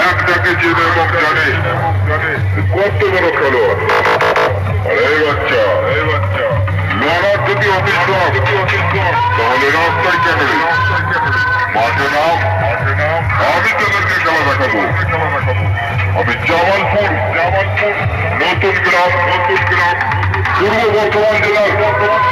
একটাকে চেনে এবং জানে কত বড় খেলোয়াড়। আর এই বাচ্চা লড়ার যদি অবিশ্বাস তাহলে রাস্তায় কেন মাঠে নাম, আমি তোদেরকে খেলা দেখাবো। আমি জামালপুর নতুন গ্রাম পূর্ব বর্ধমান জেলার নাগরাজ।